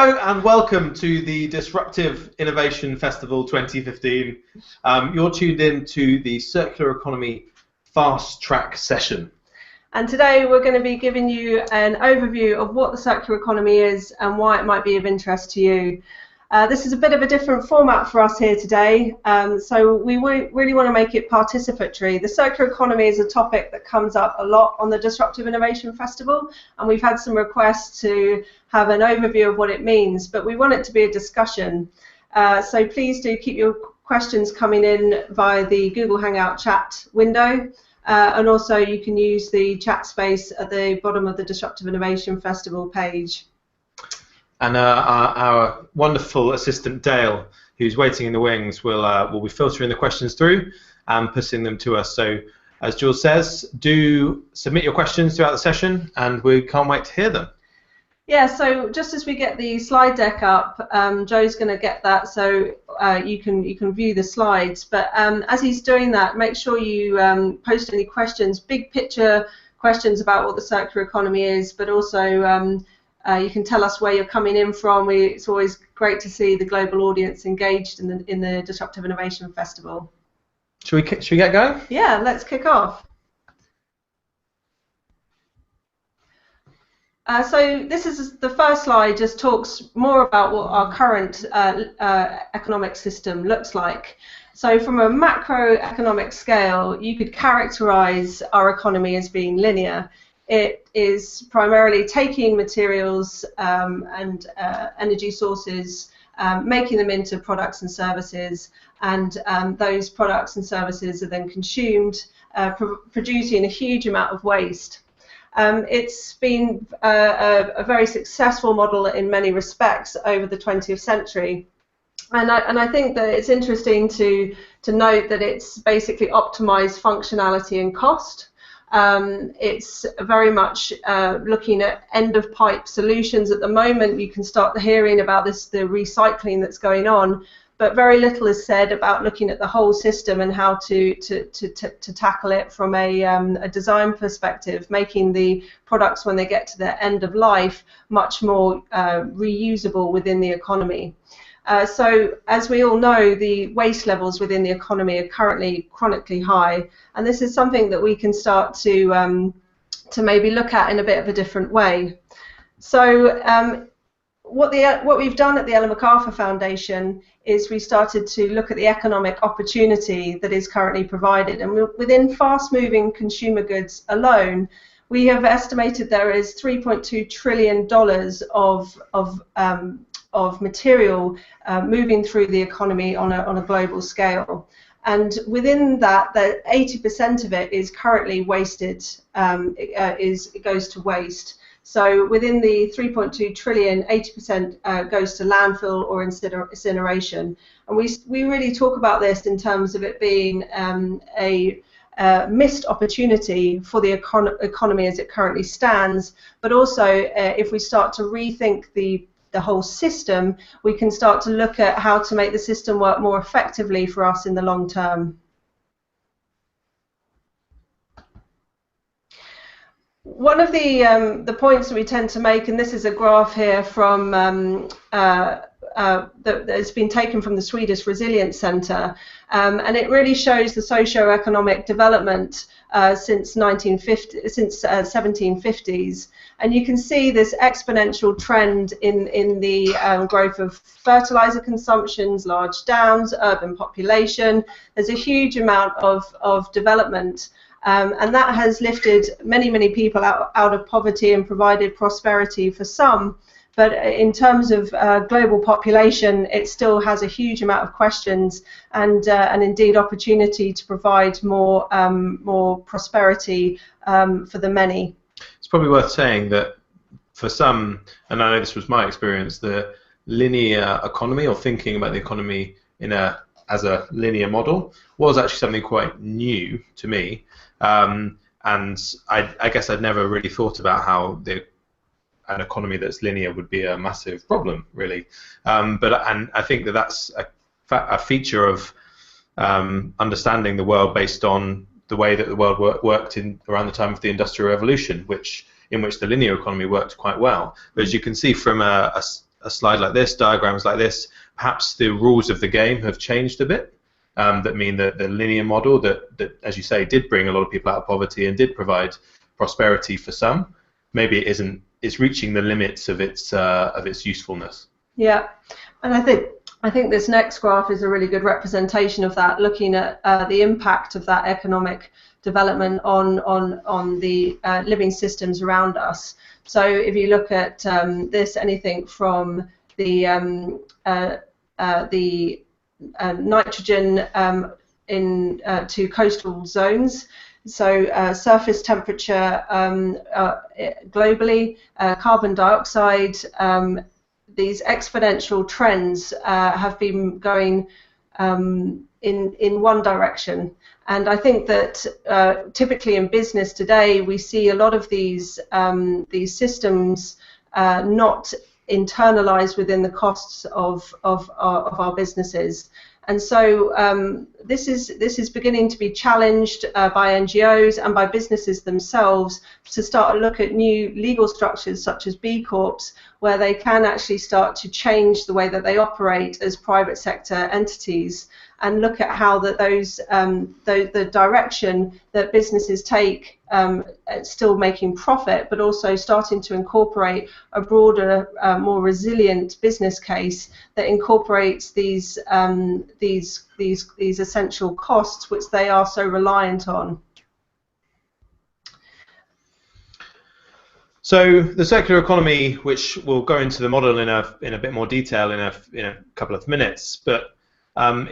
Hello and welcome to the Disruptive Innovation Festival 2015. You're tuned in to the Circular Economy Fast Track session. And today we're going to be giving you an overview of what the circular economy is and why it might be of interest to you. This is a bit of a different format for us here today, so we really want to make it participatory. The circular economy is a topic that comes up a lot on the Disruptive Innovation Festival, and we've had some requests to have an overview of what it means, but we want it to be a discussion. So please do keep your questions coming in via the Google Hangout chat window, and also you can use the chat space at the bottom of the Disruptive Innovation Festival page. And our wonderful assistant Dale, who's waiting in the wings, will be filtering the questions through and putting them to us. So, as Jules says, do submit your questions throughout the session, and we can't wait to hear them. Yeah, so just as we get the slide deck up, Joe's going to get that so you can view the slides. But as he's doing that, make sure you post any questions, big picture questions about what the circular economy is, but also you can tell us where you're coming in from. It's always great to see the global audience engaged in the Disruptive Innovation Festival. Should we get going? Yeah, let's kick off. So this is the first slide. Just talks more about what our current economic system looks like. So from a macroeconomic scale, you could characterize our economy as being linear. It is primarily taking materials and energy sources, making them into products and services, and those products and services are then consumed, producing a huge amount of waste. It's been a very successful model in many respects over the 20th century. And I think that it's interesting to note that it's basically optimized functionality and cost. It's very much looking at end-of-pipe solutions. At the moment, you can start hearing about the recycling that's going on, but very little is said about looking at the whole system and how to tackle it from a design perspective, making the products when they get to their end of life much more reusable within the economy. So, as we all know, the waste levels within the economy are currently chronically high, and this is something that we can start to maybe look at in a bit of a different way. So, what we've done at the Ellen MacArthur Foundation is we started to look at the economic opportunity that is currently provided, and within fast-moving consumer goods alone, we have estimated there is $3.2 trillion of material moving through the economy on a global scale, and within that, 80% of it is currently wasted. It goes to waste. So within the 3.2 trillion, 80% goes to landfill or incineration, and we really talk about this in terms of it being a missed opportunity for the economy as it currently stands, but also if we start to rethink the whole system, we can start to look at how to make the system work more effectively for us in the long term. One of the points that we tend to make, and this is a graph here from that has been taken from the Swedish Resilience Center, and it really shows the socio-economic development since 1750s, and you can see this exponential trend in the growth of fertilizer consumptions, large dams, urban population. There's a huge amount of development. And that has lifted many people out of poverty and provided prosperity for some. But in terms of global population, it still has a huge amount of questions and indeed opportunity to provide more prosperity for the many. It's probably worth saying that for some, and I know this was my experience, the linear economy, or thinking about the economy as a linear model, was actually something quite new to me. And I guess I'd never really thought about how an economy that's linear would be a massive problem, really. But I think that's a feature of understanding the world based on the way that the world worked around the time of the Industrial Revolution, in which the linear economy worked quite well. But as you can see from a a slide like this, diagrams like this, perhaps the rules of the game have changed a bit. That mean that the linear model that, as you say, did bring a lot of people out of poverty and did provide prosperity for some, maybe it isn't. It's reaching the limits of its usefulness. Yeah, and I think this next graph is a really good representation of that, looking at the impact of that economic development on the living systems around us. So if you look at this, anything from the nitrogen to coastal zones, so surface temperature globally, carbon dioxide, these exponential trends have been going in one direction. And I think that typically in business today, we see a lot of these systems not internalized within the costs of our businesses. And so this is beginning to be challenged by NGOs and by businesses themselves to start to look at new legal structures such as B Corps, where they can actually start to change the way that they operate as private sector entities, and look at how that the direction that businesses take, still making profit, but also starting to incorporate a broader, more resilient business case that incorporates these essential costs which they are so reliant on. So the circular economy, which we'll go into the model in a bit more detail in a couple of minutes, but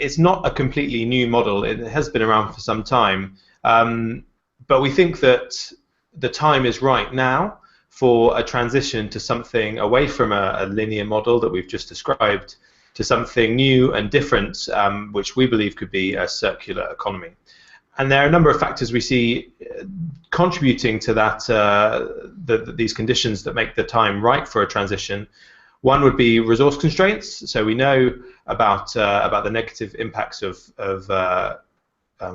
it's not a completely new model. It has been around for some time, but we think that the time is right now for a transition to something away from a linear model that we've just described to something new and different, which we believe could be a circular economy. And there are a number of factors we see contributing to that, these conditions that make the time right for a transition. One would be resource constraints. So we know about the negative impacts of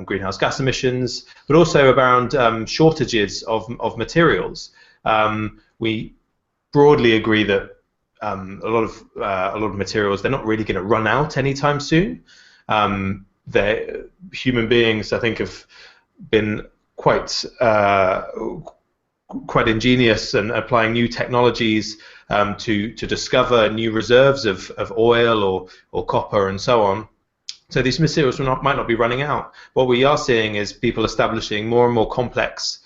greenhouse gas emissions, but also around shortages of materials. We broadly agree that a lot of materials, they're not really going to run out anytime soon. Human beings, I think, have been quite ingenious and applying new technologies to discover new reserves of oil or copper and so on. So these materials might not be running out. What we are seeing is people establishing more and more complex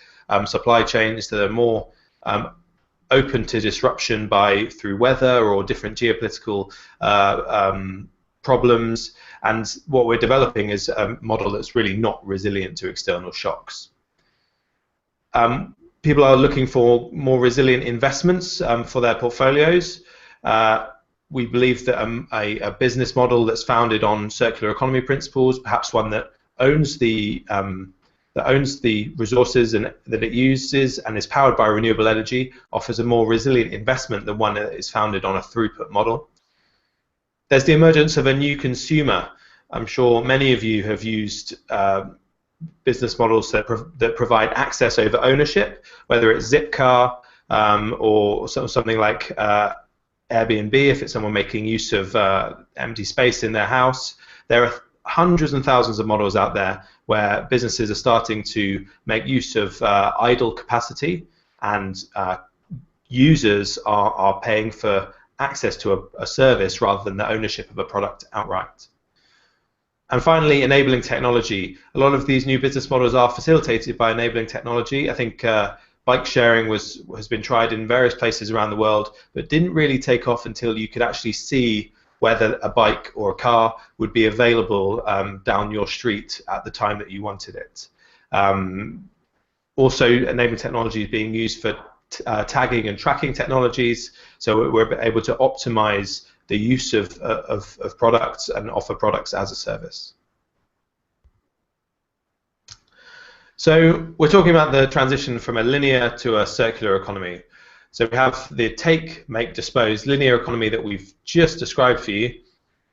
supply chains that are more open to disruption through weather or different geopolitical problems. And what we're developing is a model that's really not resilient to external shocks. People are looking for more resilient investments for their portfolios. We believe that a business model that's founded on circular economy principles, perhaps one that owns the resources and that it uses and is powered by renewable energy, offers a more resilient investment than one that is founded on a throughput model. There's the emergence of a new consumer. I'm sure many of you have used business models that provide access over ownership, whether it's Zipcar or something like Airbnb, if it's someone making use of empty space in their house. There are hundreds and thousands of models out there where businesses are starting to make use of idle capacity, and users are paying for access to a service rather than the ownership of a product outright. And finally, enabling technology. A lot of these new business models are facilitated by enabling technology. I think bike sharing has been tried in various places around the world, but didn't really take off until you could actually see whether a bike or a car would be available down your street at the time that you wanted it. Also, enabling technology is being used for tagging and tracking technologies, so we're able to optimize the use of products and offer products as a service. So we're talking about the transition from a linear to a circular economy. So we have the take, make, dispose linear economy that we've just described for you.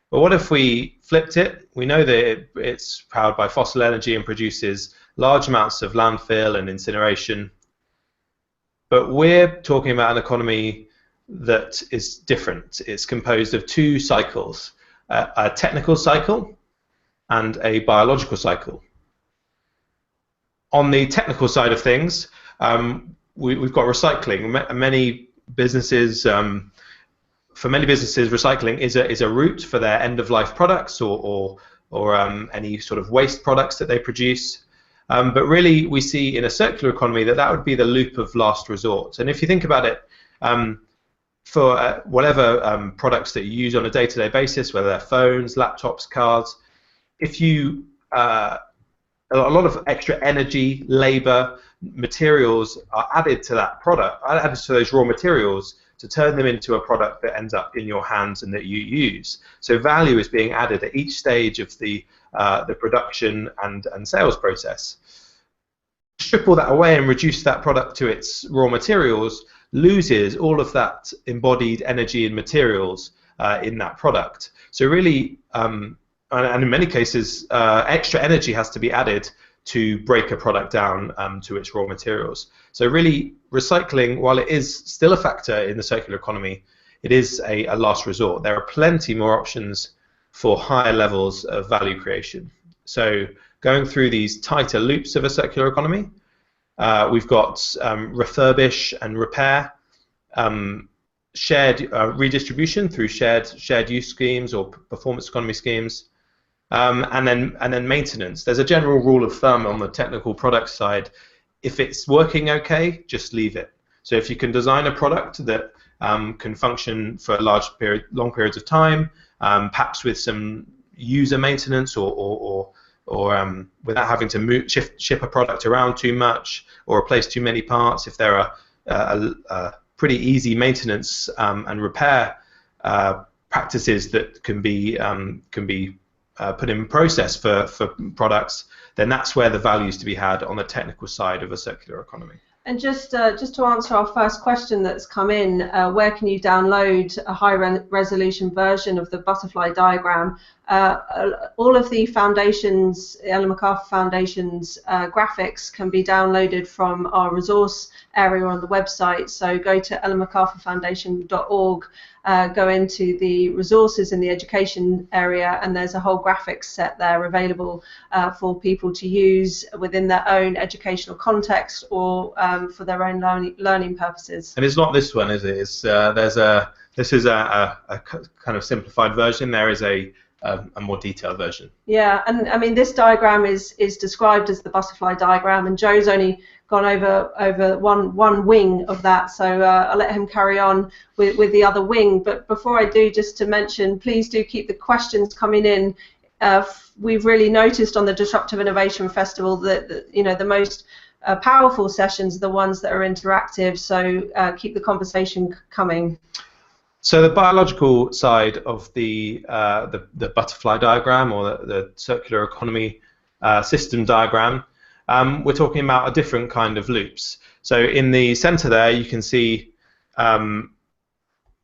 But what if we flipped it? We know that it's powered by fossil energy and produces large amounts of landfill and incineration. But we're talking about an economy that is different. It's composed of two cycles, a technical cycle and a biological cycle. On the technical side of things, we've got recycling. Many businesses, for many businesses, recycling is a route for their end-of-life products or any sort of waste products that they produce. But really, we see in a circular economy that would be the loop of last resort. And if you think about it, for whatever products that you use on a day-to-day basis, whether they're phones, laptops, cars, if you a lot of extra energy, labor, materials are added to that product, added to those raw materials to turn them into a product that ends up in your hands and that you use. So value is being added at each stage of the production and sales process. Strip all that away and reduce that product to its raw materials loses all of that embodied energy and materials in that product. So really, and in many cases, extra energy has to be added to break a product down to its raw materials. So really, recycling, while it is still a factor in the circular economy, it is a last resort. There are plenty more options for higher levels of value creation. So going through these tighter loops of a circular economy, we've got refurbish and repair, shared redistribution through shared use schemes or performance economy schemes, and then maintenance. There's a general rule of thumb on the technical product side: if it's working okay, just leave it. So if you can design a product that can function for long periods of time, perhaps with some user maintenance or without having to ship a product around too much or replace too many parts, if there are pretty easy maintenance and repair practices that can be put in process for products, then that's where the value is to be had on the technical side of a circular economy. And just to answer our first question that's come in, where can you download a high-resolution version of the butterfly diagram? All of the foundations, Ellen MacArthur Foundation's graphics can be downloaded from our resource area on the website. So go to ellenmacarthurfoundation.org, go into the resources in the education area, and there's a whole graphics set there available for people to use within their own educational context or for their own learning purposes. And it's not this one, is it? It's, this is a kind of simplified version. There is a more detailed version. Yeah, and I mean, this diagram is described as the butterfly diagram, and Joe's only gone over one wing of that, so I'll let him carry on with the other wing. But before I do, just to mention, please do keep the questions coming in. We've really noticed on the Disruptive Innovation Festival that the most powerful sessions are the ones that are interactive, so keep the conversation coming. So the biological side of the butterfly diagram, or the circular economy system diagram, we're talking about a different kind of loops. So in the center there, you can see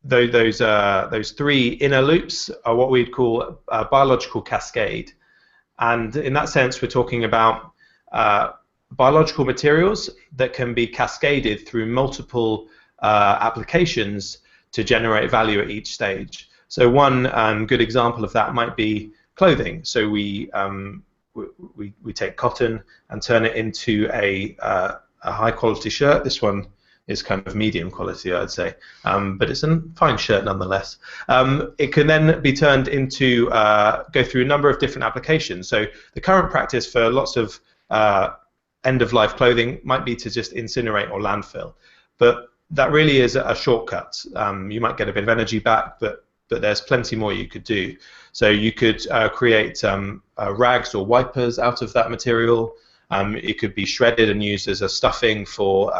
those three inner loops are what we'd call a biological cascade. And in that sense, we're talking about biological materials that can be cascaded through multiple applications to generate value at each stage. So one good example of that might be clothing. So we take cotton and turn it into a high quality shirt. This one is kind of medium quality, I'd say, but it's a fine shirt nonetheless. It can then be turned into, go through a number of different applications. So the current practice for lots of end-of-life clothing might be to just incinerate or landfill, but that really is a shortcut. You might get a bit of energy back, but there's plenty more you could do. So you could create rags or wipers out of that material. It could be shredded and used as a stuffing for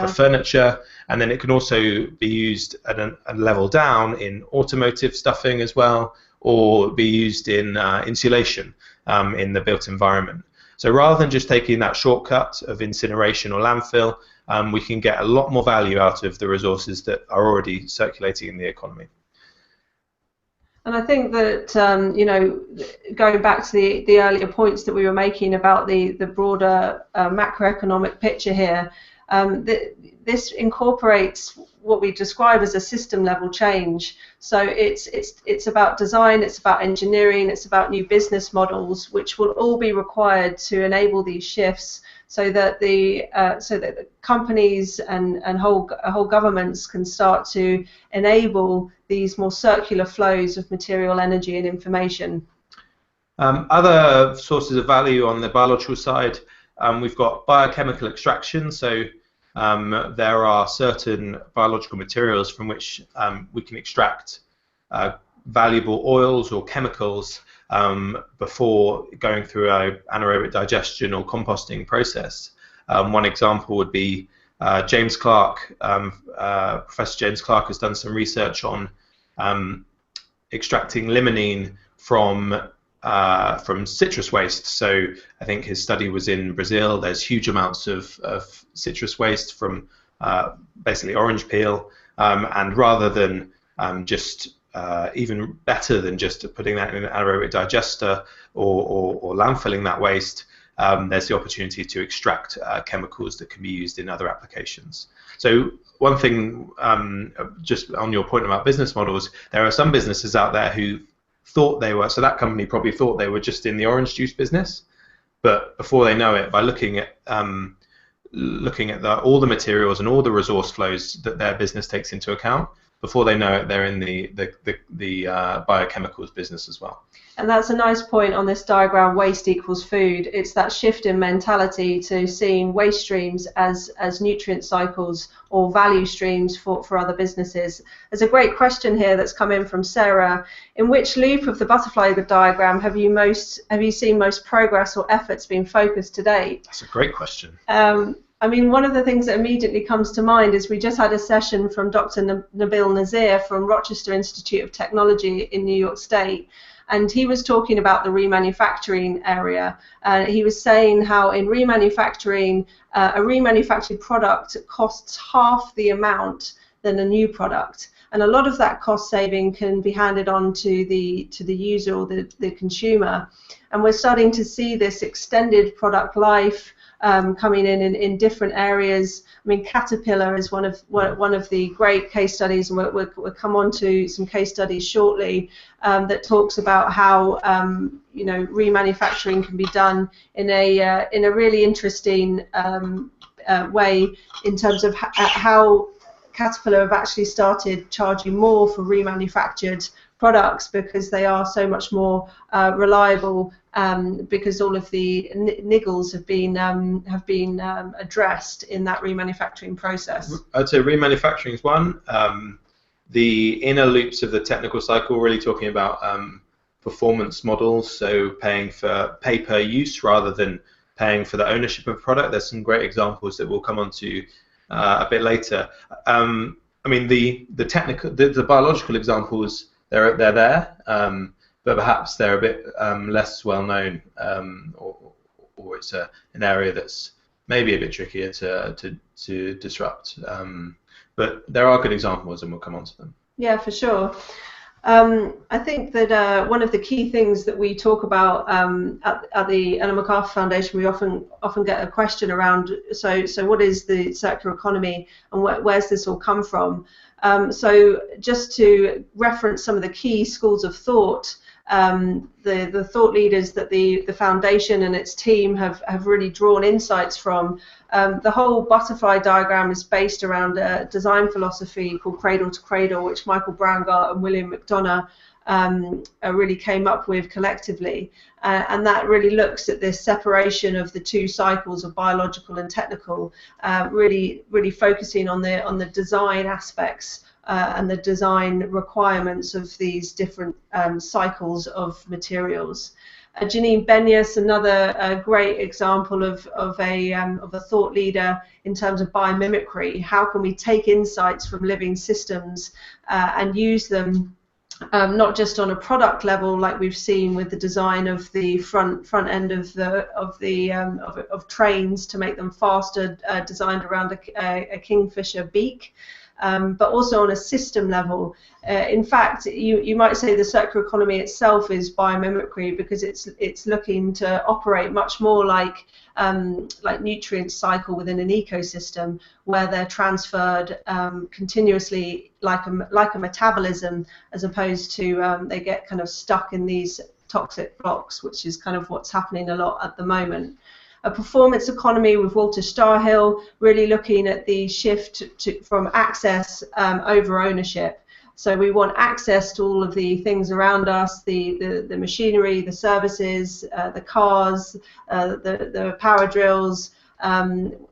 furniture, and then it can also be used at a level down in automotive stuffing as well, or be used in insulation in the built environment. So rather than just taking that shortcut of incineration or landfill, we can get a lot more value out of the resources that are already circulating in the economy. And I think that going back to the earlier points that we were making about the broader macroeconomic picture here, This incorporates what we describe as a system level change. So it's about design, it's about engineering, it's about new business models, which will all be required to enable these shifts, so that the companies and whole governments can start to enable these more circular flows of material, energy, and information. Other sources of value on the biological side, we've got biochemical extraction. So there are certain biological materials from which we can extract valuable oils or chemicals before going through an anaerobic digestion or composting process. One example would be James Clark. Professor James Clark has done some research on extracting limonene from citrus waste. So I think his study was in Brazil. There's huge amounts of citrus waste from basically orange peel, and rather than even better than just putting that in an anaerobic digester or landfilling that waste, there's the opportunity to extract chemicals that can be used in other applications. So one thing, just on your point about business models, there are some businesses out there who thought they were, so that company probably thought they were just in the orange juice business, but before they know it, by looking at all the materials and all the resource flows that their business takes into account, before they know it, they're in the biochemicals business as well. And that's a nice point on this diagram, waste equals food. It's that shift in mentality to seeing waste streams as nutrient cycles or value streams for other businesses. There's a great question here that's come in from Sarah. In which loop of the butterfly diagram have you seen most progress or efforts being focused to date? That's a great question. I mean, one of the things that immediately comes to mind is we just had a session from Dr. Nabil Nazir from Rochester Institute of Technology in New York State, and he was talking about the remanufacturing area. He was saying how in remanufacturing, a remanufactured product costs half the amount than a new product. And a lot of that cost saving can be handed on to the user or the consumer. And we're starting to see this extended product life coming in different areas. I mean, Caterpillar is one of the great case studies, and we'll come on to some case studies shortly that talks about how remanufacturing can be done in a really interesting way in terms of how Caterpillar have actually started charging more for remanufactured products because they are so much more reliable, because all of the niggles have been addressed in that remanufacturing process. I'd say remanufacturing is one. The inner loops of the technical cycle, really talking about performance models, so paying for pay-per use rather than paying for the ownership of a product. There's some great examples that we'll come on to a bit later. I mean, the biological examples, they're there, but perhaps they're a bit less well known, or it's an area that's maybe a bit trickier to disrupt. But there are good examples, and we'll come on to them. Yeah, for sure. I think that one of the key things that we talk about at the Ellen MacArthur Foundation, we often get a question around, so what is the circular economy and where's this all come from? So just to reference some of the key schools of thought, the thought leaders that the foundation and its team have really drawn insights from. The whole butterfly diagram is based around a design philosophy called Cradle to Cradle, which Michael Braungart and William McDonough really came up with collectively, and that really looks at this separation of the two cycles of biological and technical, really focusing on the design aspects and the design requirements of these different cycles of materials. Janine Benyus, another great example of a thought leader in terms of biomimicry. How can we take insights from living systems and use them not just on a product level, like we've seen with the design of the front end of trains to make them faster, designed around a kingfisher beak. but also on a system level. In fact, you might say the circular economy itself is biomimicry, because it's looking to operate much more like nutrient cycle within an ecosystem, where they're transferred continuously like a metabolism, as opposed to they get kind of stuck in these toxic blocks, which is kind of what's happening a lot at the moment. A performance economy with Walter Starhill, really looking at the shift from access over ownership. So we want access to all of the things around us, the machinery, the services, the cars, the power drills,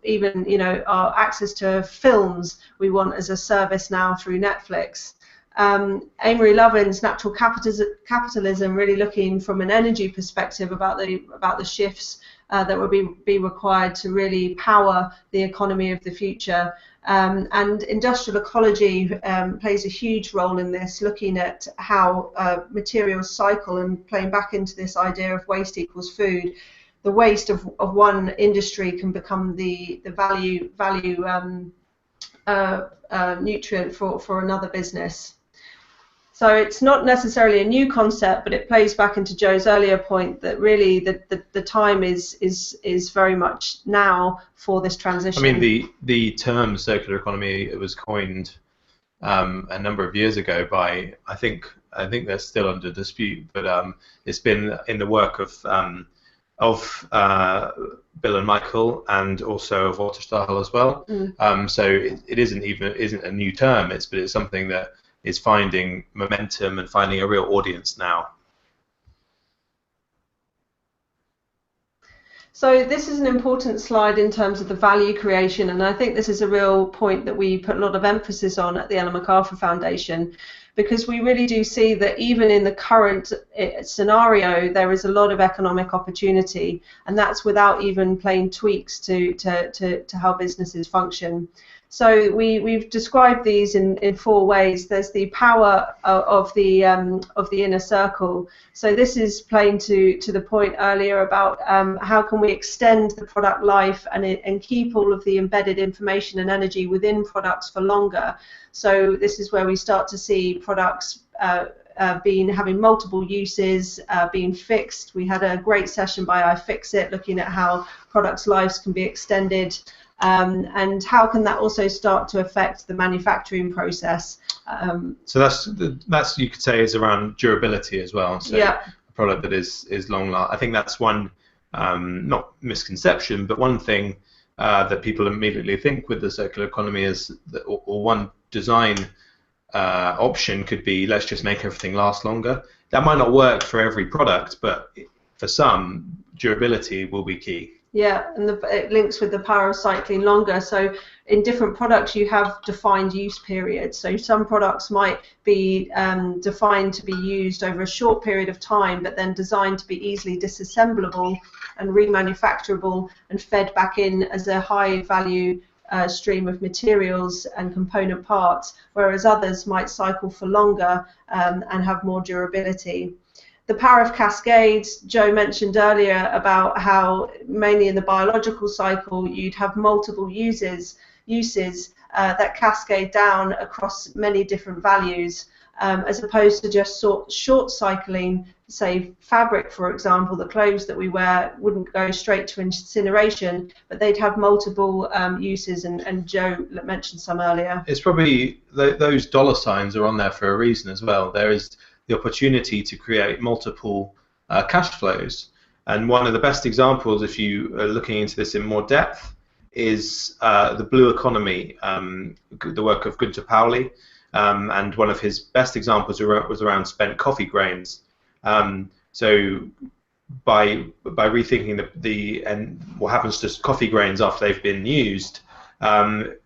even our access to films we want as a service now through Netflix. Amory Lovin's Natural Capitalism, really looking from an energy perspective about the shifts that will be required to really power the economy of the future. And industrial ecology plays a huge role in this, looking at how materials cycle and playing back into this idea of waste equals food. The waste of one industry can become the value nutrient for another business. So it's not necessarily a new concept, but it plays back into Joe's earlier point that really the time is very much now for this transition. I mean, the term circular economy, it was coined a number of years ago by, I think they're still under dispute, but it's been in the work of Bill and Michael, and also of Walter Starhill as well. So it isn't a new term, but it's something that is finding momentum and finding a real audience now. So this is an important slide in terms of the value creation, and I think this is a real point that we put a lot of emphasis on at the Ellen MacArthur Foundation, because we really do see that even in the current scenario there is a lot of economic opportunity, and that's without even plain tweaks to how businesses function. So we've described these in 4 ways. There's the power of the inner circle. So this is playing to the point earlier about how can we extend the product life and keep all of the embedded information and energy within products for longer. So this is where we start to see products having multiple uses, being fixed. We had a great session by iFixit looking at how products' lives can be extended. And how can that also start to affect the manufacturing process? So that's you could say is around durability as well. So yeah. A product that is long lasting. I think that's one not misconception, but one thing that people immediately think with the circular economy is that, or one design option could be, let's just make everything last longer. That might not work for every product, but for some, durability will be key. Yeah, and it links with the power of cycling longer. So in different products you have defined use periods. So some products might be defined to be used over a short period of time, but then designed to be easily disassemblable and remanufacturable and fed back in as a high value stream of materials and component parts, whereas others might cycle for longer and have more durability. The power of cascades, Joe mentioned earlier about how mainly in the biological cycle you'd have multiple uses that cascade down across many different values, as opposed to just short cycling. Say fabric, for example, the clothes that we wear wouldn't go straight to incineration, but they'd have multiple uses, and Joe mentioned some earlier. It's probably those dollar signs are on there for a reason as well. There is the opportunity to create multiple cash flows. And one of the best examples, if you are looking into this in more depth, is the blue economy, the work of Gunter Pauli, and one of his best examples was around spent coffee grains. So by rethinking and what happens to coffee grains after they've been used, you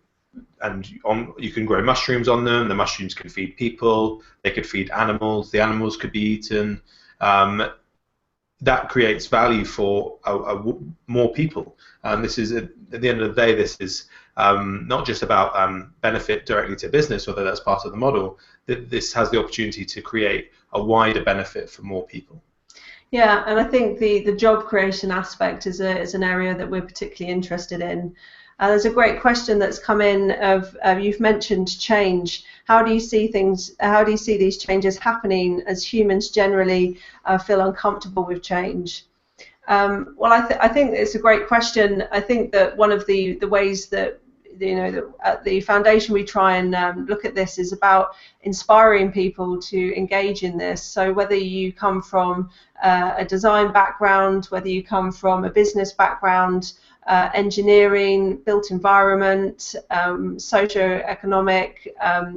can grow mushrooms on them. The mushrooms can feed people. They could feed animals. The animals could be eaten. That creates value for more people. This is at the end of the day. This is not just about benefit directly to business, although that's part of the model. This has the opportunity to create a wider benefit for more people. Yeah, and I think the job creation aspect is an area that we're particularly interested in. There's a great question that's come in of you've mentioned change. How do you see things? How do you see these changes happening as humans generally feel uncomfortable with change? Well, I think it's a great question. I think that one of the ways that at the foundation we try and look at this is about inspiring people to engage in this. So whether you come from a design background, whether you come from a business background, engineering, built environment, socio-economic,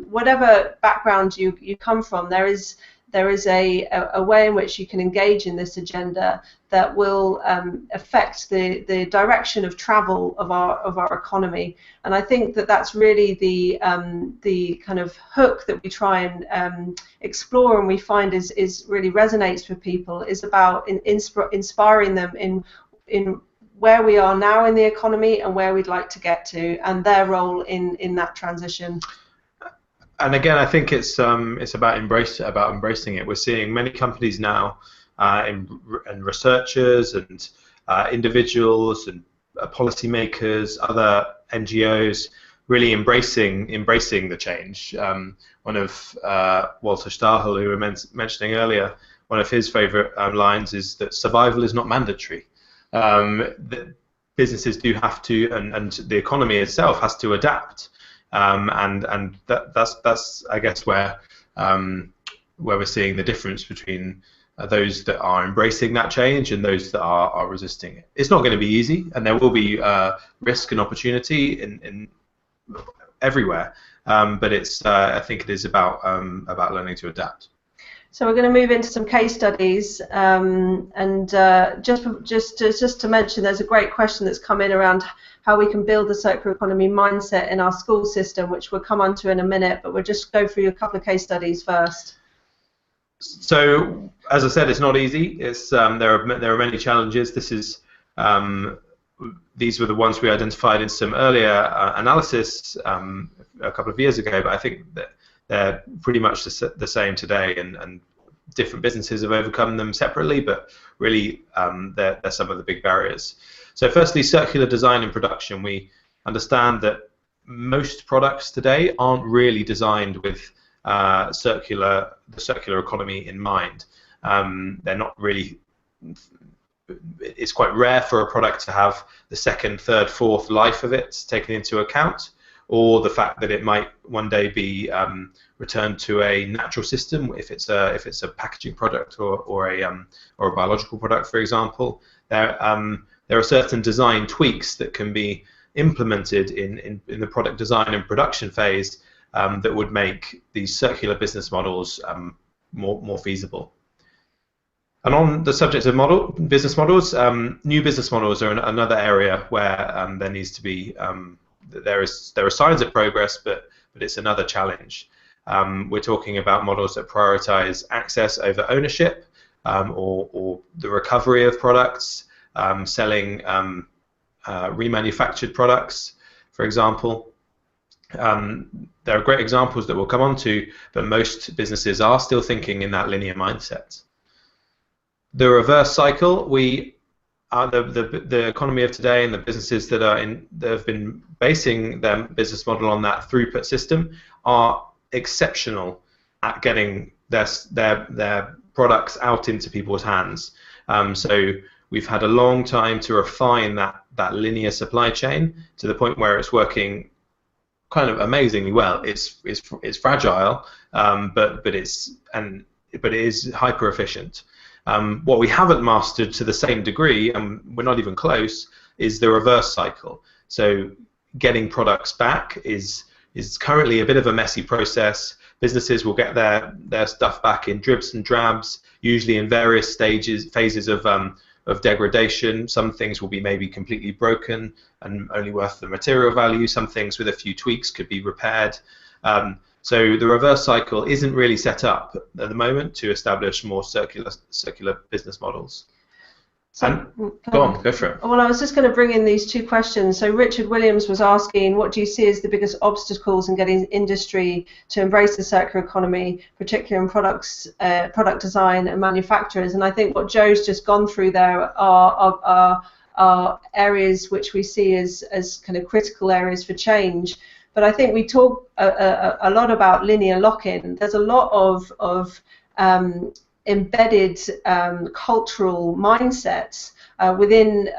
whatever background you come from, there is a way in which you can engage in this agenda that will affect the direction of travel of our economy. And I think that that's really the kind of hook that we try and explore, and we find is really resonates with people, is about inspiring them in where we are now in the economy and where we'd like to get to, and their role in that transition. And again, I think it's about embracing it. We're seeing many companies now, and researchers and individuals and policymakers, other NGOs, really embracing the change. One of Walter Stahel, who we were mentioning earlier, one of his favourite lines is that survival is not mandatory. That businesses do have to, and the economy itself has to adapt. And that's I guess where we're seeing the difference between those that are embracing that change and those that are resisting it. It's not going to be easy, and there will be risk and opportunity in everywhere. But it's I think it is about learning to adapt. So we're going to move into some case studies, and just to mention, there's a great question that's come in around how we can build the circular economy mindset in our school system, which we'll come on to in a minute, but we'll just go through a couple of case studies first. So, as I said, it's not easy. It's there are many challenges. These were the ones we identified in some earlier analysis a couple of years ago, but I think that they're pretty much the same today, and different businesses have overcome them separately, but really they're some of the big barriers. So firstly, circular design and production. We understand that most products today aren't really designed with the circular economy in mind. They're not really. It's quite rare for a product to have the second, third, fourth life of it taken into account, or the fact that it might one day be returned to a natural system if it's a packaging product or a biological product, for example. There are certain design tweaks that can be implemented in the product design and production phase that would make these circular business models more feasible. And on the subject of business models, new business models are another area where there needs to be there are signs of progress, but it's another challenge. We're talking about models that prioritize access over ownership, or the recovery of products, selling remanufactured products, for example. There are great examples that we'll come on to, but most businesses are still thinking in that linear mindset. The reverse cycle, the economy of today and the businesses that have been basing their business model on that throughput system are exceptional at getting their products out into people's hands. So we've had a long time to refine that linear supply chain to the point where it's working kind of amazingly well. It's fragile, but it is hyper efficient. What we haven't mastered to the same degree, and we're not even close, is the reverse cycle. So getting products back is currently a bit of a messy process. Businesses will get their stuff back in dribs and drabs, usually in various phases of degradation. Some things will be maybe completely broken and only worth the material value. Some things with a few tweaks could be repaired. So the reverse cycle isn't really set up at the moment to establish more circular business models. So, go for it. Well, I was just going to bring in these two questions. So Richard Williams was asking, what do you see as the biggest obstacles in getting industry to embrace the circular economy, particularly in product design and manufacturers? And I think what Joe's just gone through there are are areas which we see as kind of critical areas for change. But I think we talk a lot about linear lock-in. There's a lot of embedded cultural mindsets within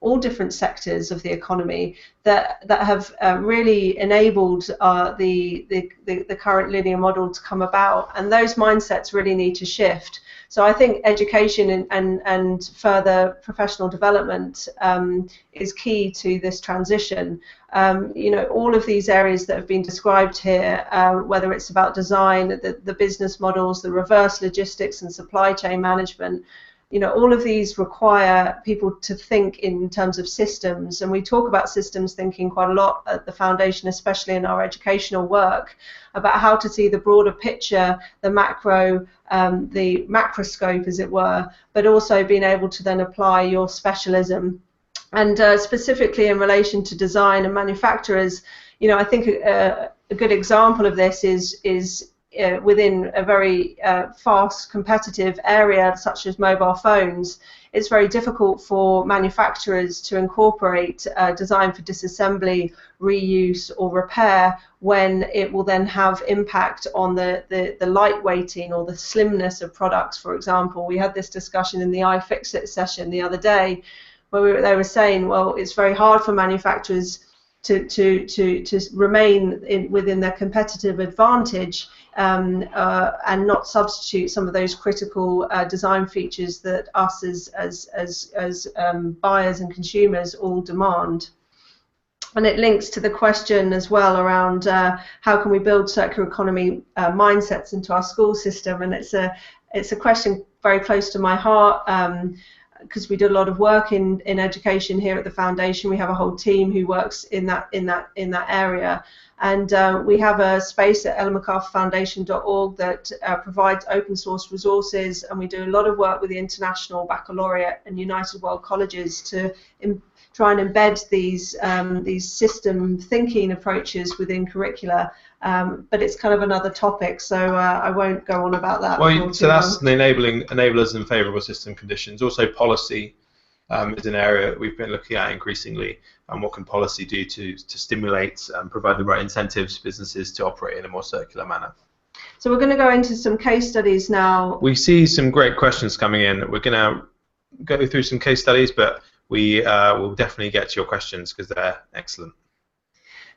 all different sectors of the economy that have really enabled the current linear model to come about, and those mindsets really need to shift. So I think education and further professional development is key to this transition. You know, all of these areas that have been described here, whether it's about design, the business models, the reverse logistics and supply chain management, you know, all of these require people to think in terms of systems, and we talk about systems thinking quite a lot at the foundation, especially in our educational work, about how to see the broader picture, the macro, the macroscope, as it were, but also being able to then apply your specialism. And specifically in relation to design and manufacturers, you know, I think a good example of this is within a very fast competitive area such as mobile phones. It's very difficult for manufacturers to incorporate design for disassembly, reuse or repair when it will then have impact on the lightweighting or the slimness of products, for example. We had this discussion in the iFixit session the other day where they were saying, well, it's very hard for manufacturers to remain within their competitive advantage and not substitute some of those critical design features that us as buyers and consumers all demand. And it links to the question as well around how can we build circular economy mindsets into our school system, and it's a question very close to my heart. Because we do a lot of work in education here at the foundation. We have a whole team who works in that area, and we have a space at ellenmacarthurfoundation.org that provides open source resources, and we do a lot of work with the International Baccalaureate and United World Colleges to try and embed these system thinking approaches within curricula. But it's kind of another topic, so I won't go on about that. Well, so that's the enablers and favourable system conditions. Also, policy is an area that we've been looking at increasingly, and what can policy do to stimulate and provide the right incentives for businesses to operate in a more circular manner. So we're going to go into some case studies now. We see some great questions coming in. We're going to go through some case studies, but we will definitely get to your questions because they're excellent.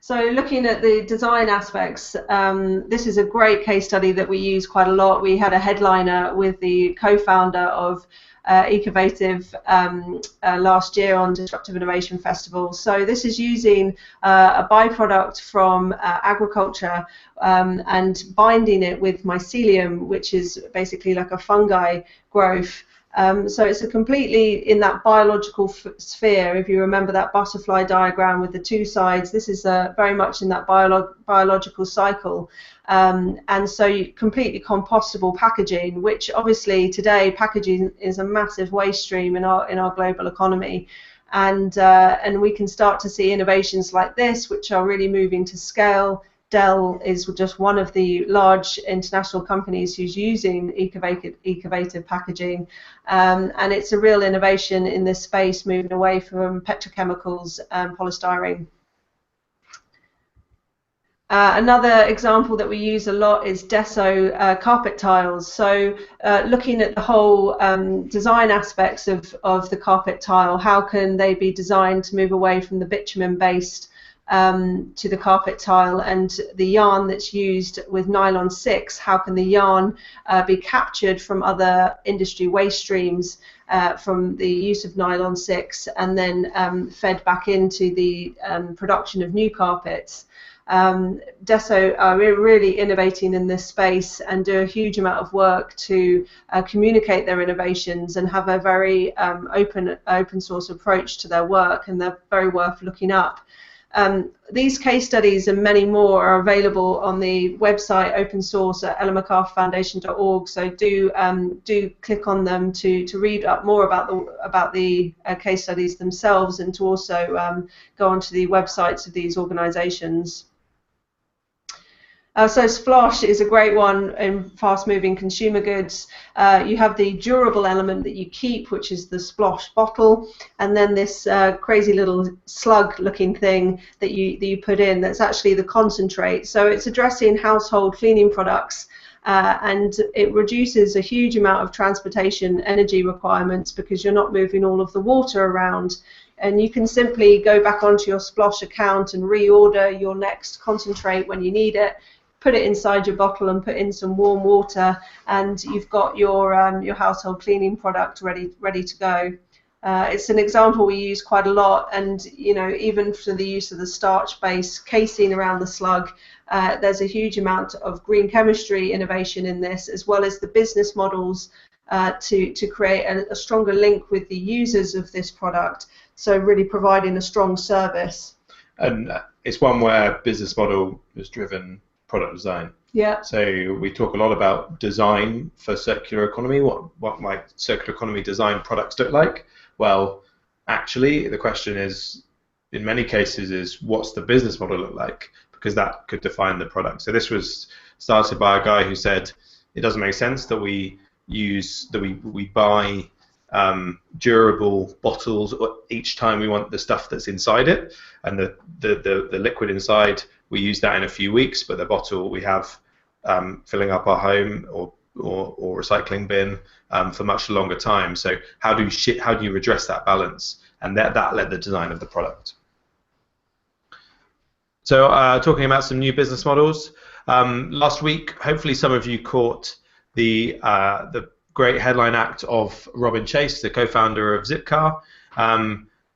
So looking at the design aspects, this is a great case study that we use quite a lot. We had a headliner with the co-founder of Ecovative last year on Disruptive Innovation Festival. So this is using a byproduct from agriculture and binding it with mycelium, which is basically like a fungi growth. So it's a completely in that biological sphere. If you remember that butterfly diagram with the two sides, this is very much in that biological cycle. And so completely compostable packaging, which obviously today packaging is a massive waste stream in our global economy. And we can start to see innovations like this, which are really moving to scale. Dell is just one of the large international companies who's using Ecovative packaging, and it's a real innovation in this space, moving away from petrochemicals and polystyrene. Another example that we use a lot is Desso carpet tiles. So looking at the whole design aspects of the carpet tile, how can they be designed to move away from the bitumen-based to the carpet tile, and the yarn that's used with nylon 6, how can the yarn be captured from other industry waste streams from the use of nylon 6 and then fed back into the production of new carpets. Desso are really innovating in this space and do a huge amount of work to communicate their innovations and have a very open source approach to their work, and they're very worth looking up. These case studies and many more are available on the website open source at ellenmacarthurfoundation.org. So do click on them to read up more about the case studies themselves, and to also go onto the websites of these organisations. So Splosh is a great one in fast-moving consumer goods. You have the durable element that you keep, which is the Splosh bottle, and then this crazy little slug-looking thing that you put in. That's actually the concentrate. So it's addressing household cleaning products, and it reduces a huge amount of transportation energy requirements because you're not moving all of the water around. And you can simply go back onto your Splosh account and reorder your next concentrate when you need it. Put it inside your bottle and put in some warm water, and you've got your household cleaning product ready to go. It's an example we use quite a lot, and even for the use of the starch-based casing around the slug, there's a huge amount of green chemistry innovation in this, as well as the business models to create a stronger link with the users of this product. So really providing a strong service. And it's one where business model is driven product design. Yeah. So we talk a lot about design for circular economy. What might circular economy design products look like? Well, actually, the question is, in many cases, is what's the business model look like? Because that could define the product. So this was started by a guy who said it doesn't make sense that we buy durable bottles each time we want the stuff that's inside it, and the liquid inside, we use that in a few weeks, but the bottle we have filling up our home or recycling bin for much longer time. So how do you address that balance? And that led the design of the product. So talking about some new business models, last week, hopefully some of you caught the great headline act of Robin Chase, the co-founder of Zipcar,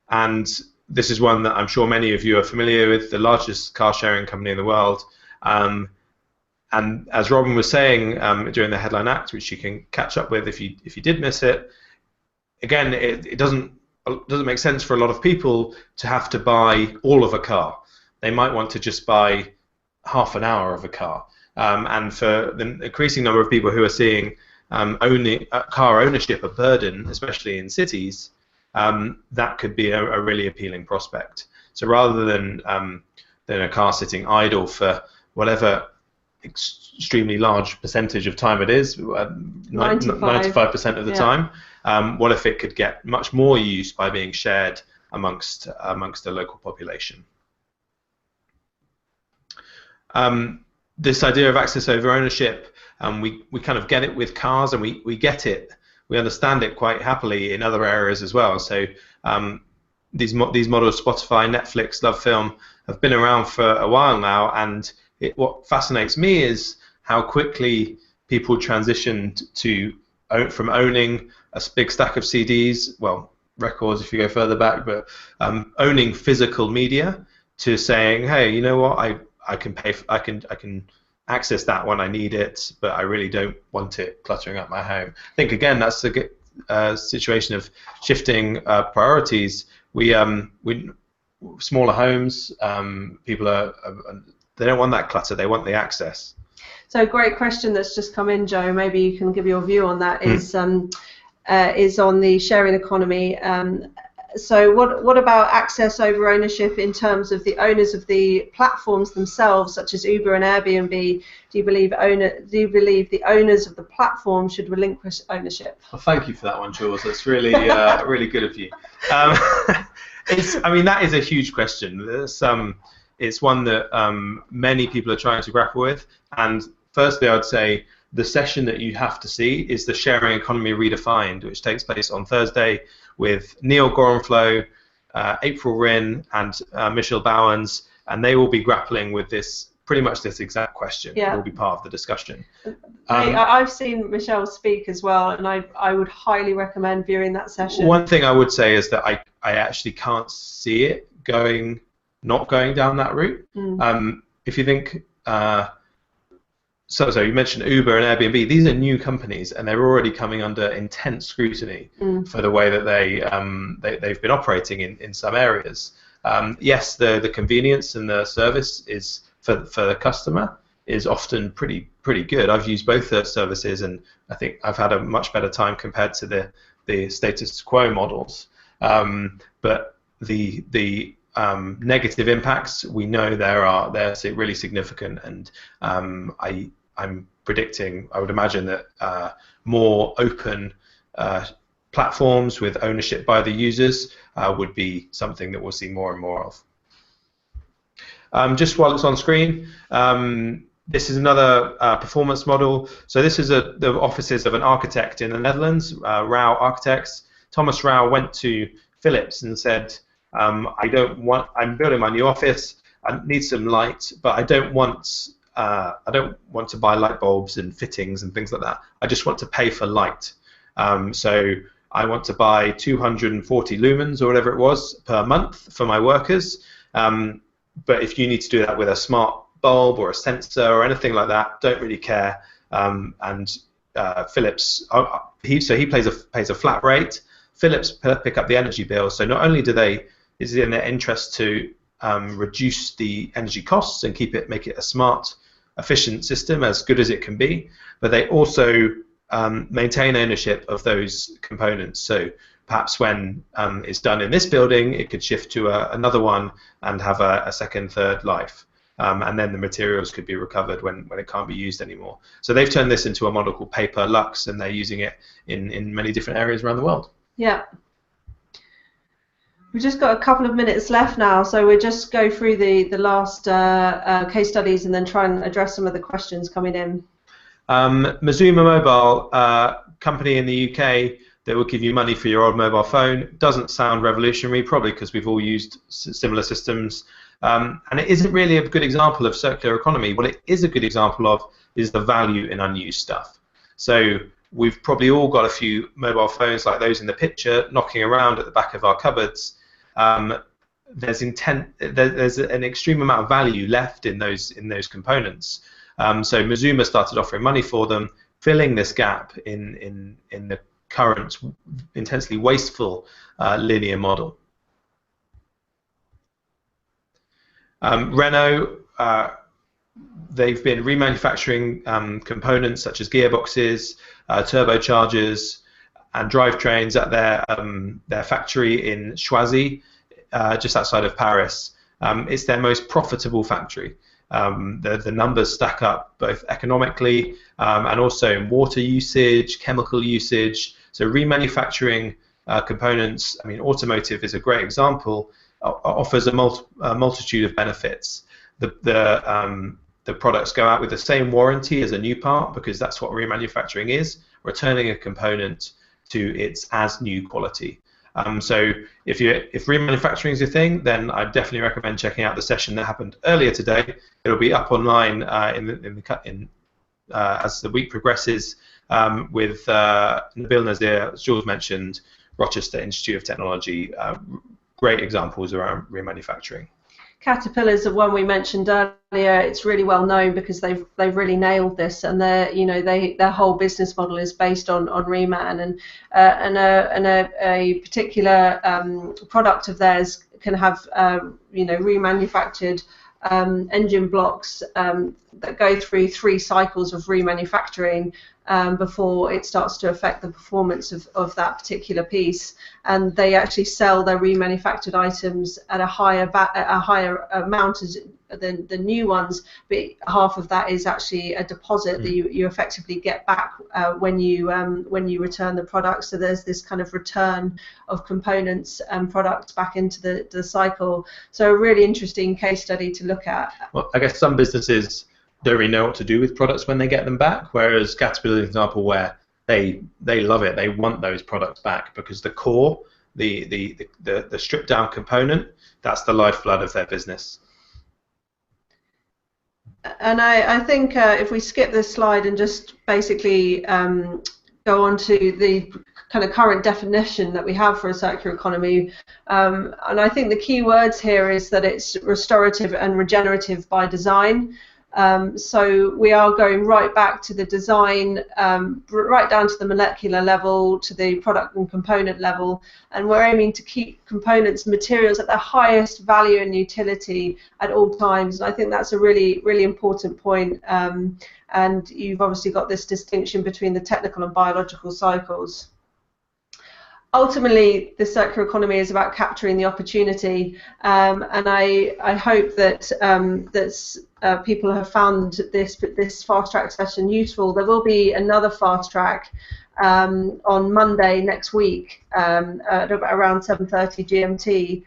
and this is one that I'm sure many of you are familiar with, the largest car-sharing company in the world. And as Robin was saying during the headline act, which you can catch up with if you did miss it, again, it doesn't make sense for a lot of people to have to buy all of a car. They might want to just buy half an hour of a car. And for the increasing number of people who are seeing car ownership a burden, especially in cities, that could be a really appealing prospect. So rather than a car sitting idle for whatever extremely large percentage of time it is, 95% of the time, what if it could get much more use by being shared amongst the local population? This idea of access over ownership, we kind of get it with cars, and we get it. We understand it quite happily in other areas as well. So these models, Spotify, Netflix, LoveFilm, have been around for a while now, and what fascinates me is how quickly people transitioned from owning a big stack of CDs, well, records if you go further back, but owning physical media, to saying, hey, you know what, I can access that when I need it, but I really don't want it cluttering up my home. I think again that's a situation of shifting priorities. We smaller homes, people they don't want that clutter. They want the access. So great question that's just come in, Joe. Maybe you can give your view on that. Is on the sharing economy. So what about access over ownership in terms of the owners of the platforms themselves, such as Uber and Airbnb? Do you believe the owners of the platform should relinquish ownership? Well, thank you for that one, Jules. That's really really good of you. I mean, that is a huge question. It's one that many people are trying to grapple with. And firstly, I would say the session that you have to see is the Sharing Economy Redefined, which takes place on Thursday with Neil Gorenflo, April Rinn, and Michelle Bowens, and they will be grappling with pretty much this exact question. Yeah. It will be part of the discussion. I've seen Michelle speak as well, and I would highly recommend viewing that session. One thing I would say is that I actually can't see it not going down that route. If you think, so you mentioned Uber and Airbnb. These are new companies, and they're already coming under intense scrutiny for the way that they've been operating in some areas. Yes, the convenience and the service is for the customer is often pretty good. I've used both those services, and I think I've had a much better time compared to the status quo models. But the negative impacts, we know they're really significant, and I'm predicting, I would imagine that more open platforms with ownership by the users would be something that we'll see more and more of. Just while it's on screen, this is another performance model. So this is the offices of an architect in the Netherlands, Rauw Architects. Thomas Rauw went to Philips and said, I'm building my new office. I need some light, but I don't want to buy light bulbs and fittings and things like that. I just want to pay for light. So I want to buy 240 lumens or whatever it was per month for my workers. But if you need to do that with a smart bulb or a sensor or anything like that, don't really care. Philips, he pays a flat rate. Philips pick up the energy bill. So not only is it in their interest to reduce the energy costs and make it a smart, efficient system as good as it can be, but they also maintain ownership of those components. So perhaps when it's done in this building, it could shift to another one and have a second, third life. And then the materials could be recovered when it can't be used anymore. So they've turned this into a model called Paper Lux, and they're using it in many different areas around the world. Yeah. We've just got a couple of minutes left now, so we'll just go through the last case studies and then try and address some of the questions coming in. Mazuma Mobile, company in the UK that will give you money for your old mobile phone. Doesn't sound revolutionary, probably because we've all used similar systems. And it isn't really a good example of circular economy. What it is a good example of is the value in unused stuff. So we've probably all got a few mobile phones like those in the picture knocking around at the back of our cupboards. There's an extreme amount of value left in those components. So Mazuma started offering money for them, filling this gap in the current intensely wasteful linear model. Renault, they've been remanufacturing components such as gearboxes, turbochargers, and drivetrains at their factory in Choisy, just outside of Paris. It's their most profitable factory. The numbers stack up both economically and also in water usage, chemical usage. So remanufacturing components, I mean, automotive is a great example, offers a multitude of benefits. The products go out with the same warranty as a new part, because that's what remanufacturing is, returning a component to its as new quality. So if remanufacturing is your thing, then I definitely recommend checking out the session that happened earlier today. It'll be up online as the week progresses with Nabil Nazir, as Jules mentioned, Rochester Institute of Technology. Great examples around remanufacturing. Caterpillar is the one we mentioned earlier. It's really well known because they've really nailed this, and their whole business model is based on reman, and a particular product of theirs can have remanufactured engine blocks that go through 3 cycles of remanufacturing before it starts to affect the performance of that particular piece. And they actually sell their remanufactured items at a higher amount than the new ones, but half of that is actually a deposit that you effectively get back when you return the product. So there's this kind of return of components and products back into the cycle. So a really interesting case study to look at. Well, I guess some businesses don't really know what to do with products when they get them back, whereas Caterpillar is an example where they love it. They want those products back because the core, the stripped down component, that's the lifeblood of their business. And I think if we skip this slide and just basically go on to the kind of current definition that we have for a circular economy, and I think the key words here is that it's restorative and regenerative by design. So we are going right back to the design, right down to the molecular level, to the product and component level, and we're aiming to keep components and materials at their highest value and utility at all times. And I think that's a really, really important point. And you've obviously got this distinction between the technical and biological cycles. ultimately, the circular economy is about capturing the opportunity, and I hope that people have found this fast track session useful. There will be another fast track on Monday next week at around 7:30 GMT.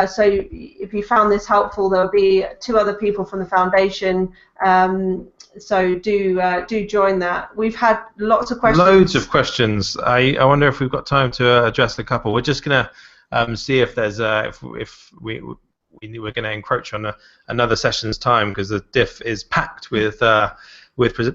So if you found this helpful, there'll be 2 other people from the foundation. So do join that. We've had lots of questions. Loads of questions. I wonder if we've got time to address a couple. We're just gonna see if there's if we're going to encroach on another session's time, because the diff is packed with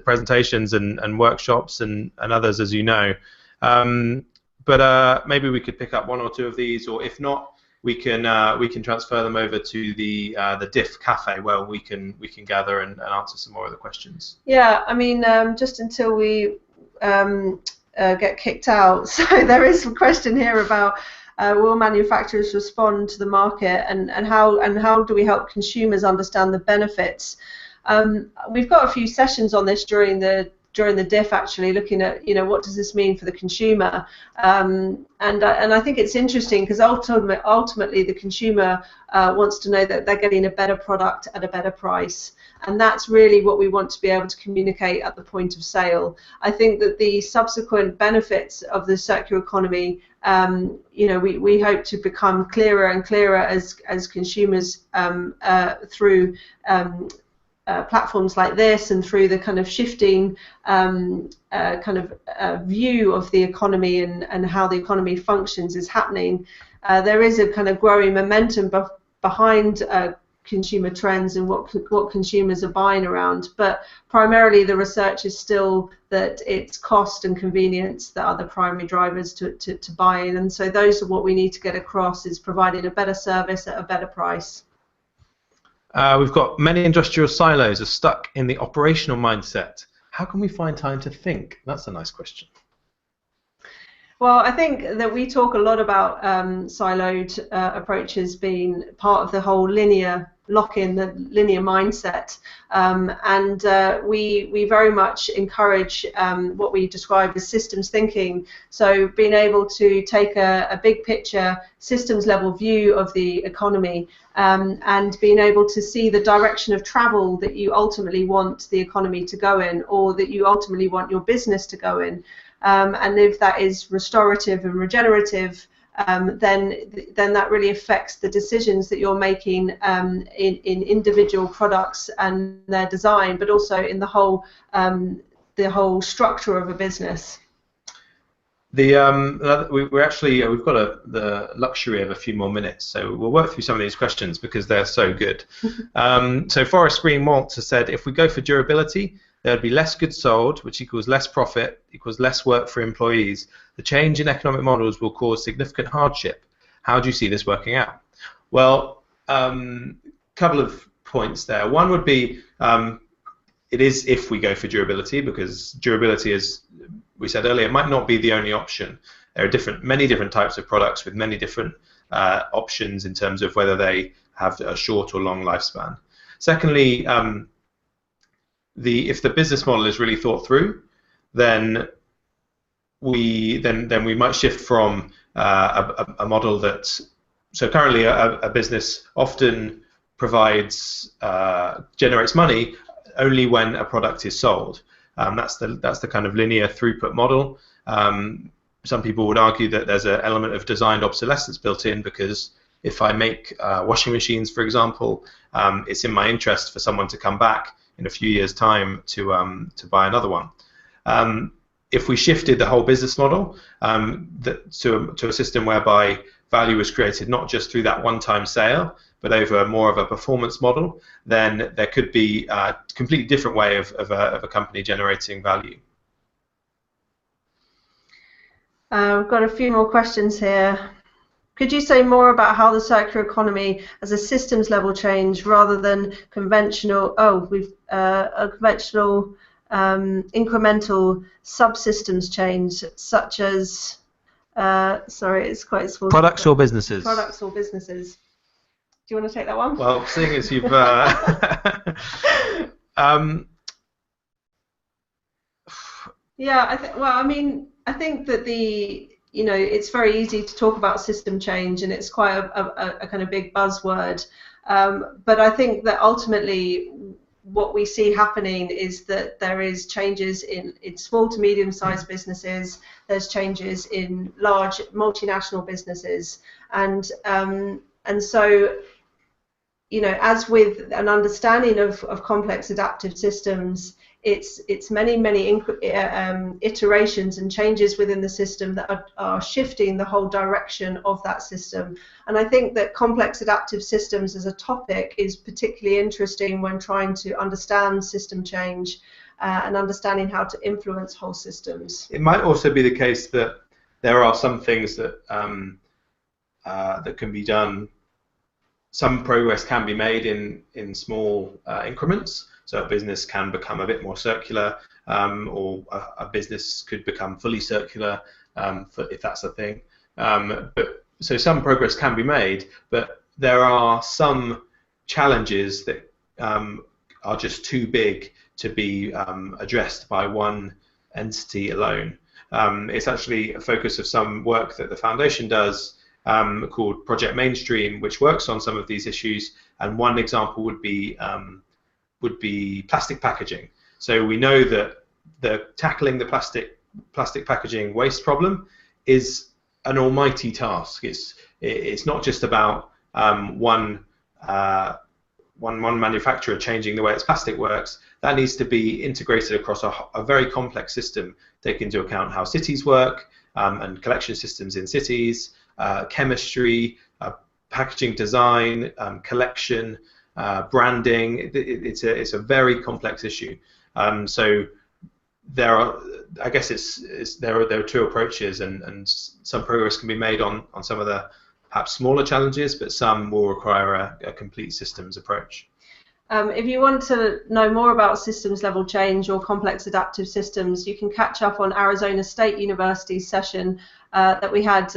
presentations and workshops and others, as you know. But maybe we could pick up 1 or 2 of these, or if not, we can transfer them over to the Diff Cafe, where we can gather and answer some more of the questions. Yeah, I mean, just until we get kicked out. So there is a question here about will manufacturers respond to the market, and how do we help consumers understand the benefits? We've got a few sessions on this during the diff, actually, looking at, what does this mean for the consumer, and I think it's interesting, because ultimately the consumer wants to know that they're getting a better product at a better price, and that's really what we want to be able to communicate at the point of sale. I think that the subsequent benefits of the circular economy, we hope to become clearer and clearer as consumers through platforms like this, and through the kind of shifting view of the economy and how the economy functions is happening. There is a kind of growing momentum behind consumer trends and what consumers are buying around, but primarily the research is still that it's cost and convenience that are the primary drivers to buying, and so those are what we need to get across, is providing a better service at a better price. We've got many industrial silos are stuck in the operational mindset. How can we find time to think? That's a nice question. Well, I think that we talk a lot about siloed approaches being part of the whole linear lock-in, the linear mindset, and we very much encourage what we describe as systems thinking. So being able to take a big picture, systems level view of the economy, and being able to see the direction of travel that you ultimately want the economy to go in, or that you ultimately want your business to go in. And if that is restorative and regenerative, then that really affects the decisions that you're making in individual products and their design, but also in the whole structure of a business. We've got the luxury of a few more minutes, so we'll work through some of these questions because they're so good. So Forest Green Maltz has said, if we go for durability, there would be less goods sold, which equals less profit, equals less work for employees. The change in economic models will cause significant hardship. How do you see this working out? Well, couple of points there. One would be, it is if we go for durability, because durability, as we said earlier, might not be the only option. There are many different types of products with many different options in terms of whether they have a short or long lifespan. Secondly, if the business model is really thought through, then we might shift from a model that, so currently a business often generates money only when a product is sold. That's the kind of linear throughput model. Some people would argue that there's an element of designed obsolescence built in, because if I make washing machines, for example, it's in my interest for someone to come back in a few years' time to buy another one. If we shifted the whole business model to a system whereby value is created not just through that one-time sale, but over more of a performance model, then there could be a completely different way of a company generating value. We've got a few more questions here. Could you say more about how the circular economy as a systems level change rather than conventional, conventional incremental subsystems change, such as, sorry, it's quite small. Products or businesses? Products or businesses. Do you want to take that one? Well, seeing as you've... Yeah, I think that you know, it's very easy to talk about system change, and it's quite a kind of big buzzword. But I think that ultimately what we see happening is that there is changes in small to medium-sized businesses, there's changes in large multinational businesses, and so, you know, as with an understanding of complex adaptive systems, it's many iterations and changes within the system that are shifting the whole direction of that system. And I think that complex adaptive systems as a topic is particularly interesting when trying to understand system change and understanding how to influence whole systems. It might also be the case that there are some things that that can be done. Some progress can be made in small increments. So a business can become a bit more circular, or a business could become fully circular, if that's a thing. So some progress can be made, but there are some challenges that are just too big to be addressed by one entity alone. It's actually a focus of some work that the foundation does, called Project Mainstream, which works on some of these issues. And one example would be plastic packaging. So we know that tackling the plastic packaging waste problem is an almighty task. It's not just about one manufacturer changing the way its plastic works. That needs to be integrated across a very complex system, taking into account how cities work, and collection systems in cities, chemistry, packaging design, collection, branding. It's a very complex issue. So there are, I guess there are two approaches, and some progress can be made on some of the perhaps smaller challenges, but some will require a complete systems approach. If you want to know more about systems level change or complex adaptive systems, you can catch up on Arizona State University's session that we had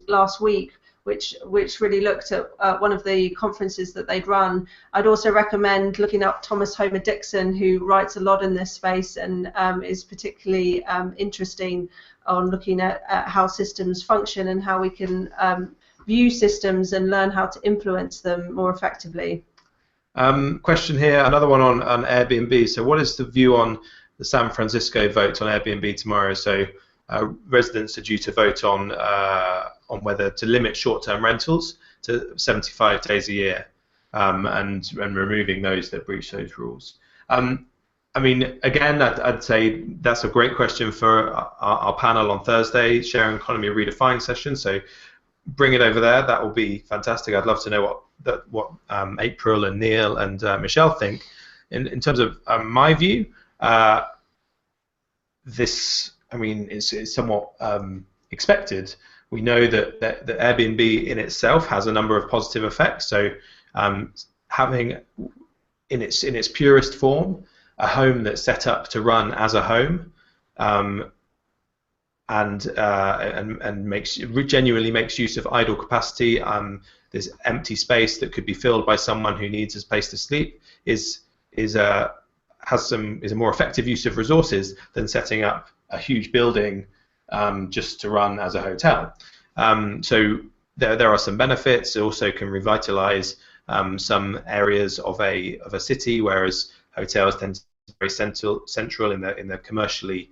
last week, which really looked at one of the conferences that they'd run. I'd also recommend looking up Thomas Homer Dixon, who writes a lot in this space and is particularly interesting on looking at how systems function and how we can view systems and learn how to influence them more effectively. Question here, another one on Airbnb. So what is the view on the San Francisco vote on Airbnb tomorrow? So residents are due to vote on whether to limit short-term rentals to 75 days a year, and removing those that breach those rules. I mean, again, I'd say that's a great question for our panel on Thursday, Sharing Economy Redefined session. So bring it over there. That will be fantastic. I'd love to know what April and Neil and Michelle think. In terms of my view, this, I mean, is somewhat expected. We know that Airbnb in itself has a number of positive effects. So having in its purest form a home that's set up to run as a home, and genuinely makes use of idle capacity. There's empty space that could be filled by someone who needs a place to sleep. Is a more effective use of resources than setting up a huge building just to run as a hotel. So there are some benefits. It also can revitalize some areas of a city, whereas hotels tend to be very central in the commercially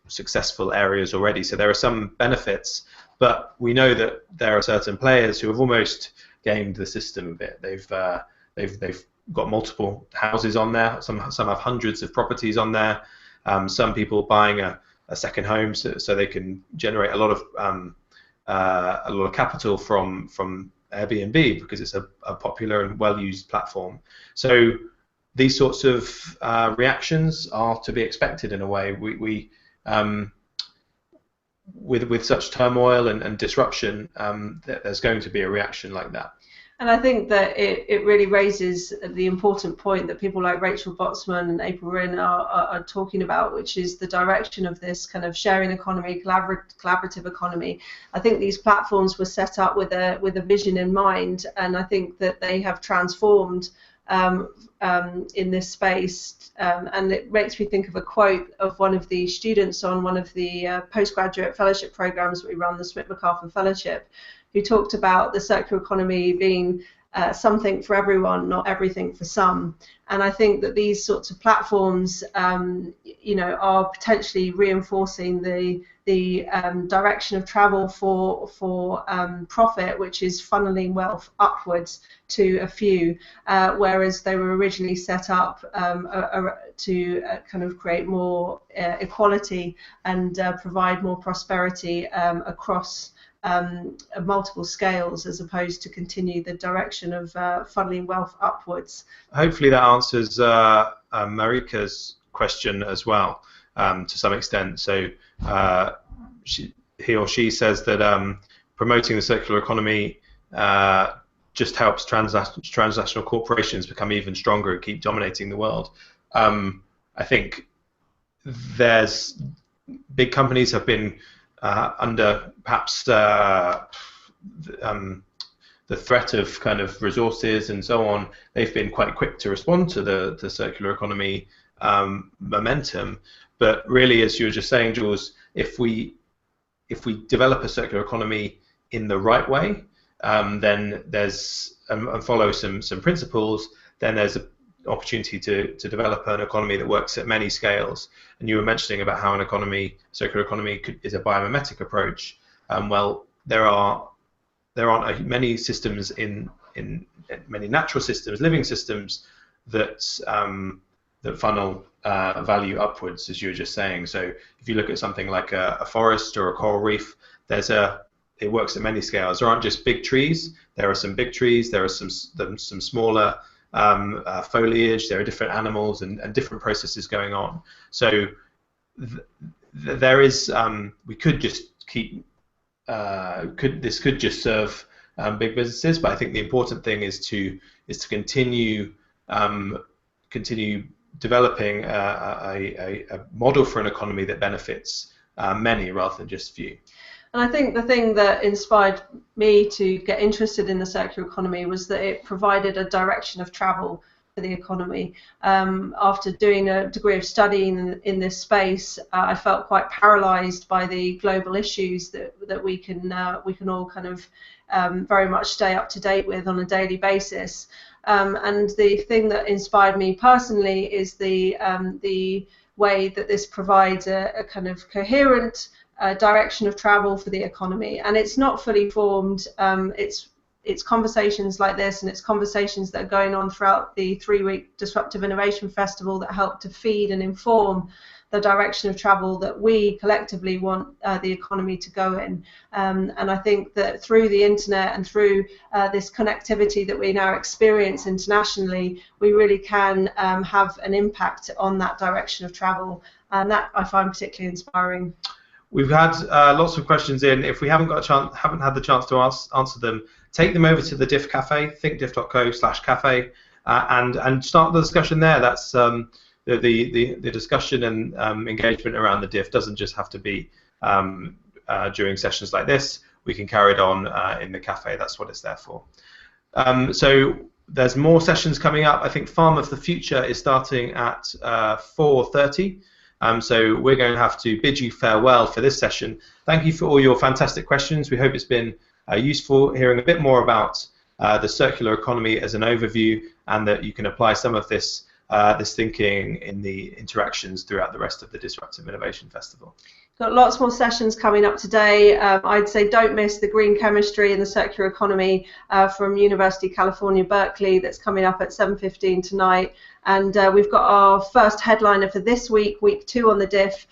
successful areas already. So there are some benefits, but we know that there are certain players who have almost gamed the system a bit. They've got multiple houses on there. Some have hundreds of properties on there. Some people buying a second home so they can generate a lot of capital from Airbnb because it's a popular and well-used platform. So these sorts of reactions are to be expected in a way. With such turmoil and disruption, there's going to be a reaction like that. And I think that it really raises the important point that people like Rachel Botsman and April Rinn are talking about, which is the direction of this kind of sharing economy, collaborative economy. I think these platforms were set up with a vision in mind, and I think that they have transformed in this space, and it makes me think of a quote of one of the students on one of the postgraduate fellowship programs that we run, the Smith-McArthur Fellowship, who talked about the circular economy being something for everyone, not everything for some. And I think that these sorts of platforms, are potentially reinforcing the direction of travel for profit, which is funneling wealth upwards to a few, whereas they were originally set up to kind of create more equality and provide more prosperity across multiple scales, as opposed to continue the direction of funneling wealth upwards. Hopefully that answers Marika's question as well, to some extent. So he or she says that promoting the circular economy just helps transnational corporations become even stronger and keep dominating the world. I think there's big companies have been under perhaps the threat of kind of resources and so on. They've been quite quick to respond to the circular economy momentum. But really, as you were just saying, Jules, if we develop a circular economy in the right way, then there's and follow some principles, then there's an opportunity to develop an economy that works at many scales. And you were mentioning about how an circular economy is a biomimetic approach. Well, there aren't many systems in many natural systems, living systems, that funnel value upwards, as you were just saying. So if you look at something like a forest or a coral reef, it works at many scales. There aren't just big trees. There are some big trees. There are some smaller foliage. There are different animals and different processes going on. So there is. We could just keep. This could just serve big businesses, but I think the important thing is to continue developing a model for an economy that benefits many rather than just few. And I think the thing that inspired me to get interested in the circular economy was that it provided a direction of travel for the economy. After doing a degree of studying in this space, I felt quite paralysed by the global issues that we can all kind of very much stay up to date with on a daily basis. And the thing that inspired me personally is the way that this provides a kind of coherent direction of travel for the economy. And it's not fully formed. It's conversations like this, and it's conversations that are going on throughout the 3-week Disruptive Innovation Festival that help to feed and inform the direction of travel that we collectively want the economy to go in. And I think that through the internet and through this connectivity that we now experience internationally, we really can have an impact on that direction of travel, and that I find particularly inspiring. We've had lots of questions in. If we haven't had the chance to answer them, take them over to the Diff Cafe, thinkdiff.co/cafe, and start the discussion there. That's the discussion and engagement around the Diff doesn't just have to be during sessions like this. We can carry it on in the cafe. That's what it's there for. So there's more sessions coming up. I think Farm of the Future is starting at 4:30. So we're going to have to bid you farewell for this session. Thank you for all your fantastic questions. We hope it's been useful hearing a bit more about the circular economy as an overview, and that you can apply some of this thinking in the interactions throughout the rest of the Disruptive Innovation Festival. Got lots more sessions coming up today. I'd say don't miss the Green Chemistry and the Circular Economy from University of California, Berkeley, that's coming up at 7:15 tonight. And we've got our first headliner for this week, week 2 on the Diff,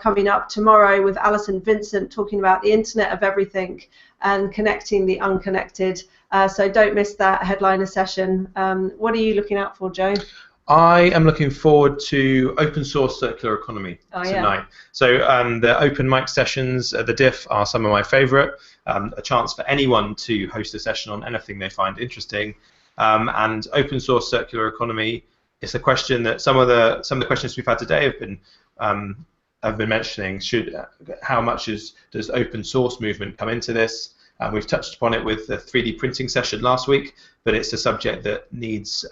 coming up tomorrow with Alison Vincent talking about the Internet of Everything and connecting the unconnected. So don't miss that headliner session. What are you looking out for, Joe? I am looking forward to open source circular economy tonight. Yeah. So the open mic sessions at the Diff are some of my favourite. A chance for anyone to host a session on anything they find interesting. And open source circular economy is a question that some of the questions we've had today have been mentioning. How much does open source movement come into this? We've touched upon it with the 3D printing session last week, but it's a subject that needs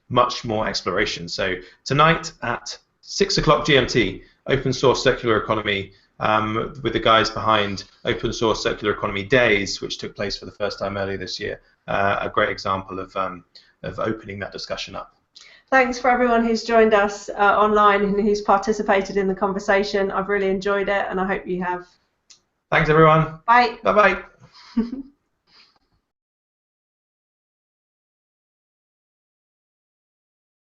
much more exploration. So tonight at 6 o'clock GMT, Open Source Circular Economy with the guys behind Open Source Circular Economy Days, which took place for the first time earlier this year. A great example of opening that discussion up. Thanks for everyone who's joined us online and who's participated in the conversation. I've really enjoyed it, and I hope you have. Thanks, everyone. Bye. Bye-bye.